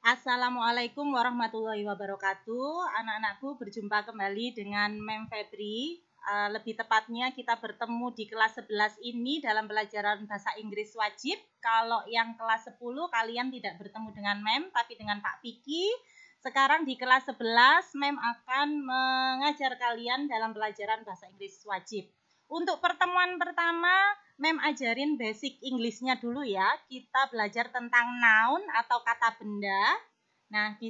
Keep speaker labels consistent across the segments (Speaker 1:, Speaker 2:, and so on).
Speaker 1: Assalamualaikum warahmatullahi wabarakatuh. Anak-anakku, berjumpa kembali dengan Mem Febri. Lebih tepatnya kita bertemu di kelas 11 ini dalam pelajaran bahasa Inggris wajib. Kalau yang kelas 10 kalian tidak bertemu dengan Mem tapi dengan Pak Piki. Sekarang di kelas 11 Mem akan mengajar kalian dalam pelajaran bahasa Inggris wajib. Untuk pertemuan pertama, Mem ajarin basic English-nya dulu ya. Kita belajar tentang noun atau kata benda. Nah, di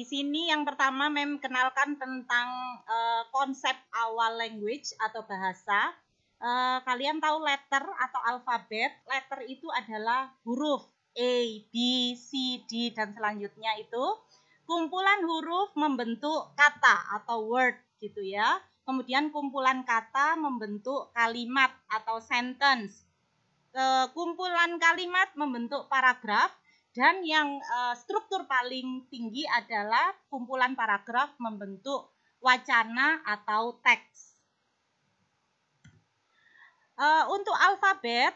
Speaker 1: sini yang pertama Mem kenalkan tentang konsep awal language atau bahasa. Kalian tahu letter atau alfabet. Letter itu adalah huruf A, B, C, D dan selanjutnya itu. Kumpulan huruf membentuk kata atau word gitu ya. Kemudian kumpulan kata membentuk kalimat atau sentence. Kumpulan kalimat membentuk paragraf. Dan yang struktur paling tinggi adalah kumpulan paragraf membentuk wacana atau teks. Untuk alfabet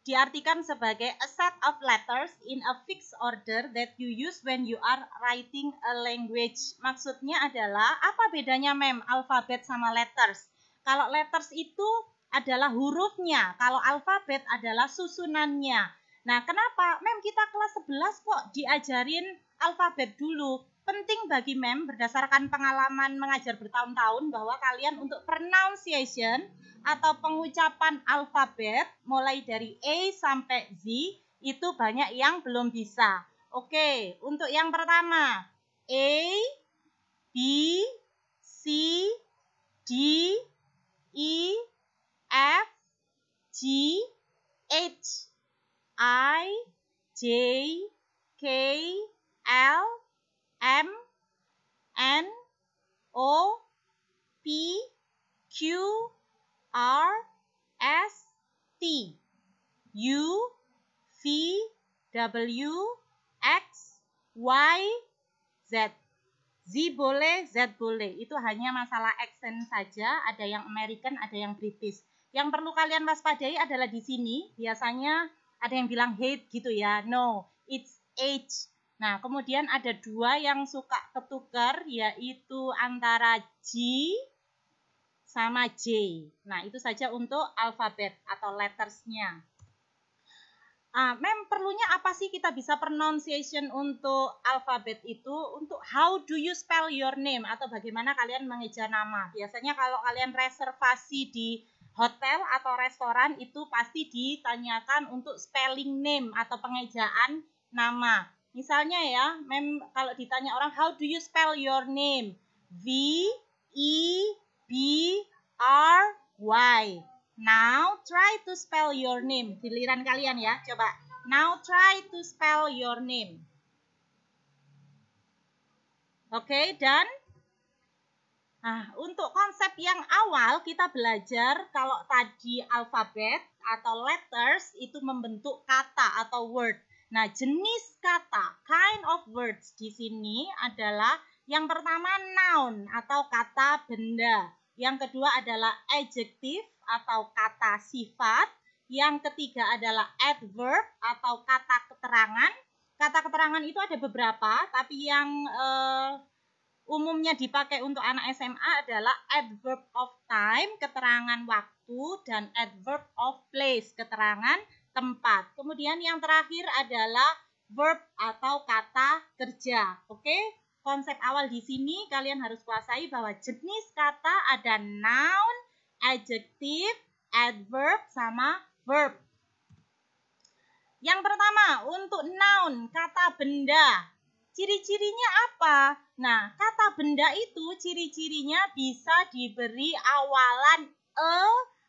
Speaker 1: diartikan sebagai a set of letters in a fixed order that you use when you are writing a language. Maksudnya adalah, apa bedanya Mem alfabet sama letters? Kalau letters itu adalah hurufnya, kalau alfabet adalah susunannya. Nah, kenapa Mem kita kelas 11 kok diajarin alfabet dulu? Penting bagi Mem berdasarkan pengalaman mengajar bertahun-tahun bahwa kalian untuk pronunciation atau pengucapan alfabet mulai dari A sampai Z itu banyak yang belum bisa. Oke, untuk yang pertama A, B, C, D, E, F, G, H, I, J, K, L, M, N, O, P, Q, R, S, T, U, V, W, X, Y, Z. Z boleh, Z boleh. Itu hanya masalah accent saja. Ada yang American, ada yang British. Yang perlu kalian waspadai adalah di sini. Biasanya ada yang bilang hate gitu ya. No, it's H. Nah, kemudian ada dua yang suka ketukar, yaitu antara G sama J. Nah, itu saja untuk alfabet atau lettersnya. Mem, perlunya apa sih kita bisa pronunciation untuk alfabet itu? Untuk how do you spell your name atau bagaimana kalian mengeja nama. Biasanya kalau kalian reservasi di hotel atau restoran itu pasti ditanyakan untuk spelling name atau pengejaan nama. Misalnya ya, Mem kalau ditanya orang how do you spell your name? V, E, B, R, Y. Now try to spell your name. Giliran kalian ya, coba. Now try to spell your name. Oke, dan untuk konsep yang awal kita belajar kalau tadi alfabet atau letters itu membentuk kata atau word. Nah, jenis kata, kind of words di sini adalah yang pertama noun atau kata benda. Yang kedua adalah adjective atau kata sifat. Yang ketiga adalah adverb atau kata keterangan. Kata keterangan itu ada beberapa, tapi yang umumnya dipakai untuk anak SMA adalah adverb of time, keterangan waktu, dan adverb of place, keterangan tempat. Kemudian yang terakhir adalah verb atau kata kerja. Oke? Konsep awal di sini kalian harus kuasai bahwa jenis kata ada noun, adjective, adverb, sama verb. Yang pertama, untuk noun, kata benda. Ciri-cirinya apa? Nah, kata benda itu ciri-cirinya bisa diberi awalan e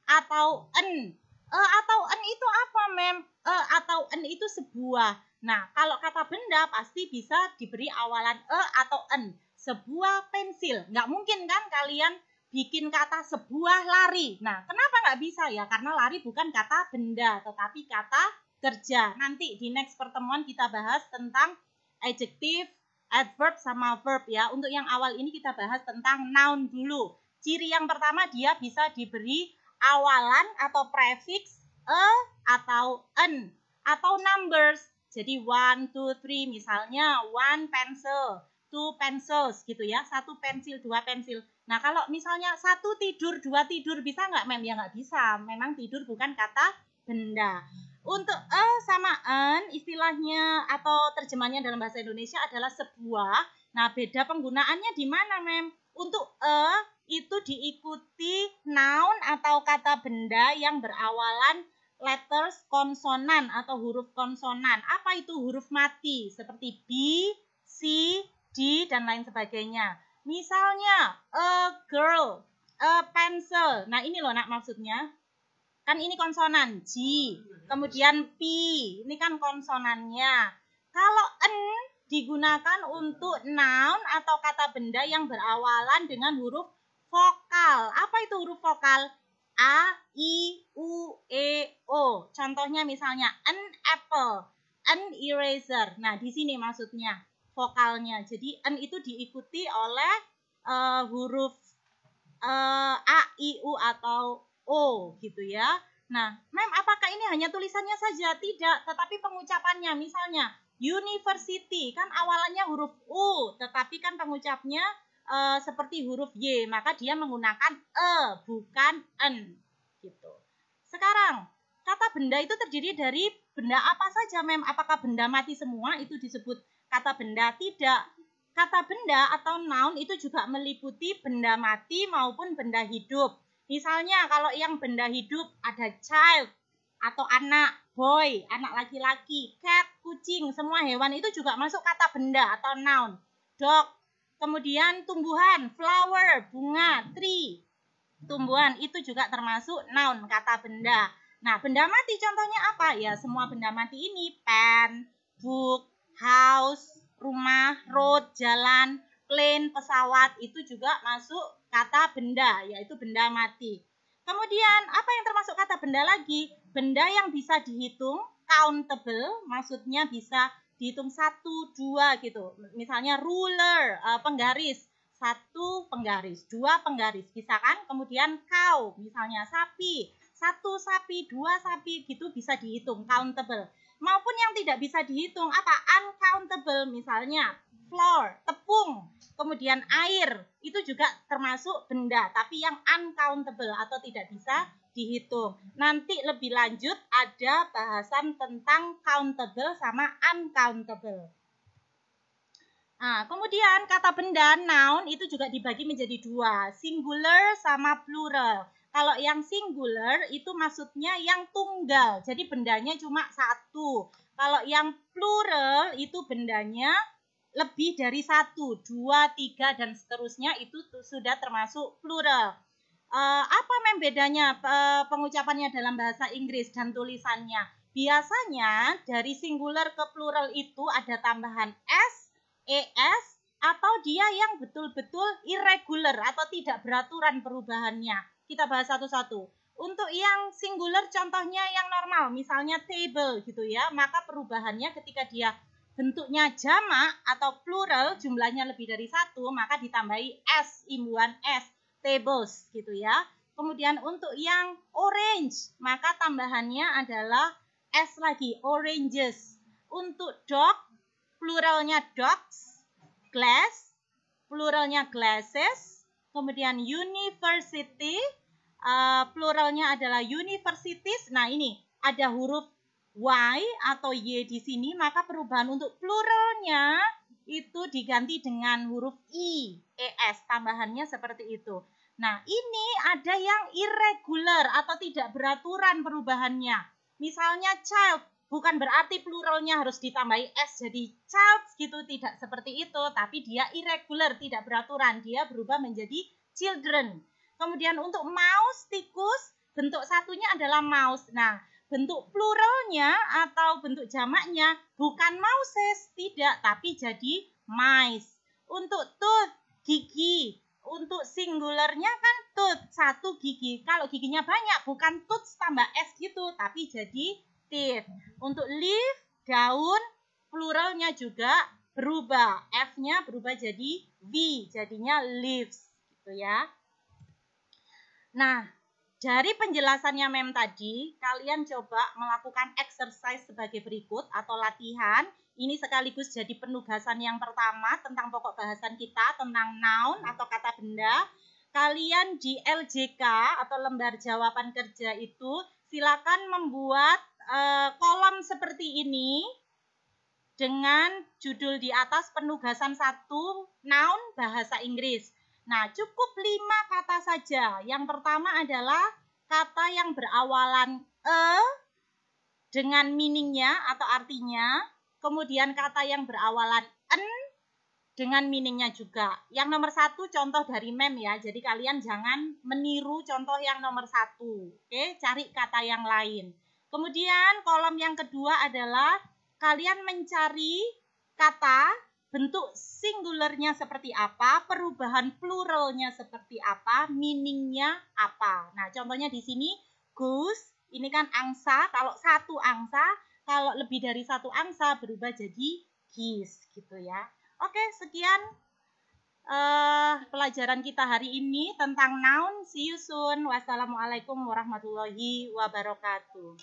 Speaker 1: atau en. E atau en itu apa, Mem? E atau en itu sebuah. Nah, kalau kata benda pasti bisa diberi awalan e atau en. Sebuah pensil. Nggak mungkin kan kalian bikin kata sebuah lari. Nah, kenapa nggak bisa ya? Karena lari bukan kata benda, tetapi kata kerja. Nanti di next pertemuan kita bahas tentang adjective, adverb, sama verb ya. Untuk yang awal ini kita bahas tentang noun dulu. Ciri yang pertama dia bisa diberi awalan atau prefix a atau an, atau numbers. Jadi 1, 2, 3 misalnya 1 pencil, 2 pencils gitu ya. 1 pensil, 2 pensil. Nah kalau misalnya 1 tidur, 2 tidur bisa nggak Mem? Ya nggak bisa. Memang tidur bukan kata benda. Untuk sama an istilahnya atau terjemahnya dalam bahasa Indonesia adalah sebuah. Nah beda penggunaannya di mana Mem? Untuk itu diikuti noun atau kata benda yang berawalan letters konsonan atau huruf konsonan. Apa itu huruf mati? Seperti B, C, D, dan lain sebagainya. Misalnya, a girl, a pencil. Nah ini loh nak maksudnya. Kan ini konsonan, G. Kemudian P, ini kan konsonannya. Kalau N digunakan untuk noun atau kata benda yang berawalan dengan huruf vokal. Apa itu huruf vokal? A, I, U, E, O. Contohnya misalnya an apple, an eraser. Nah, di sini maksudnya vokalnya. Jadi an itu diikuti oleh huruf A, I, U atau O gitu ya. Nah, Mem, apakah ini hanya tulisannya saja? Tidak, tetapi pengucapannya. Misalnya university kan awalannya huruf U, tetapi kan pengucapnya seperti huruf Y, maka dia menggunakan bukan en gitu. Sekarang kata benda itu terdiri dari benda apa saja Mem? Apakah benda mati semua itu disebut kata benda? Tidak. Kata benda atau noun itu juga meliputi benda mati maupun benda hidup. Misalnya kalau yang benda hidup ada child atau anak, boy, anak laki-laki, cat, kucing, semua hewan itu juga masuk kata benda atau noun. Dog, kemudian tumbuhan, flower, bunga, tree, tumbuhan itu juga termasuk noun, kata benda. Nah, benda mati contohnya apa? Ya, semua benda mati ini, pen, book, house, rumah, road, jalan, plane, pesawat, itu juga masuk kata benda, yaitu benda mati. Kemudian, apa yang termasuk kata benda lagi? Benda yang bisa dihitung, countable, maksudnya bisa dihitung 1, 2 gitu. Misalnya ruler, penggaris, 1 penggaris, 2 penggaris, bisa kan? Kemudian cow, misalnya sapi, 1 sapi, 2 sapi, gitu bisa dihitung, countable. Maupun yang tidak bisa dihitung, apa? Uncountable, misalnya flour, tepung, kemudian air, itu juga termasuk benda, tapi yang uncountable atau tidak bisa dihitung. Nanti lebih lanjut ada bahasan tentang countable sama uncountable. Nah, kemudian kata benda, noun, itu juga dibagi menjadi dua, singular sama plural. Kalau yang singular itu maksudnya yang tunggal, jadi bendanya cuma satu. Kalau yang plural itu bendanya lebih dari satu, 2, 3, dan seterusnya itu sudah termasuk plural. Apa bedanya pengucapannya dalam bahasa Inggris dan tulisannya? Biasanya dari singular ke plural itu ada tambahan S, ES, atau dia yang betul-betul irregular atau tidak beraturan perubahannya. Kita bahas satu-satu. Untuk yang singular contohnya yang normal, misalnya table gitu ya, maka perubahannya ketika dia bentuknya jamak atau plural, jumlahnya lebih dari satu, maka ditambahi S, imbuhan S, tables gitu ya. Kemudian untuk yang orange, maka tambahannya adalah S lagi, oranges. Untuk dog, pluralnya dogs, glass, pluralnya glasses. Kemudian university, pluralnya adalah universities. Nah ini ada huruf Y atau Y di sini, maka perubahan untuk pluralnya itu diganti dengan huruf I, ES, tambahannya seperti itu. Nah, ini ada yang irregular atau tidak beraturan perubahannya. Misalnya child, bukan berarti pluralnya harus ditambahi S jadi child gitu, tidak seperti itu, tapi dia irregular, tidak beraturan, dia berubah menjadi children. Kemudian untuk mouse, tikus, bentuk satunya adalah mouse. Nah, bentuk pluralnya atau bentuk jamaknya bukan mouses, tidak, tapi jadi mice. Untuk tooth, gigi. Untuk singularnya kan tooth, satu gigi. Kalau giginya banyak, bukan tooth tambah S gitu, tapi jadi teeth. Untuk leaf, daun, pluralnya juga berubah. F-nya berubah jadi V, jadinya leaves gitu ya. Nah, Dari penjelasannya Mem tadi, kalian coba melakukan exercise sebagai berikut atau latihan. Ini sekaligus jadi penugasan yang pertama tentang pokok bahasan kita tentang noun atau kata benda. Kalian di LJK atau lembar jawaban kerja itu silakan membuat kolom seperti ini dengan judul di atas penugasan 1 noun bahasa Inggris. Nah, cukup 5 kata saja. Yang pertama adalah kata yang berawalan dengan meaningnya atau artinya. Kemudian kata yang berawalan en dengan meaningnya juga. Yang nomor 1 contoh dari Mem ya. Jadi kalian jangan meniru contoh yang nomor 1. Oke, cari kata yang lain. Kemudian kolom yang kedua adalah kalian mencari kata bentuk singularnya seperti apa, perubahan pluralnya seperti apa, meaningnya apa. Nah, contohnya di sini goose, ini kan angsa. Kalau 1 angsa, kalau lebih dari 1 angsa berubah jadi geese gitu ya. Oke, sekian pelajaran kita hari ini tentang noun. See you soon. Wassalamualaikum warahmatullahi wabarakatuh.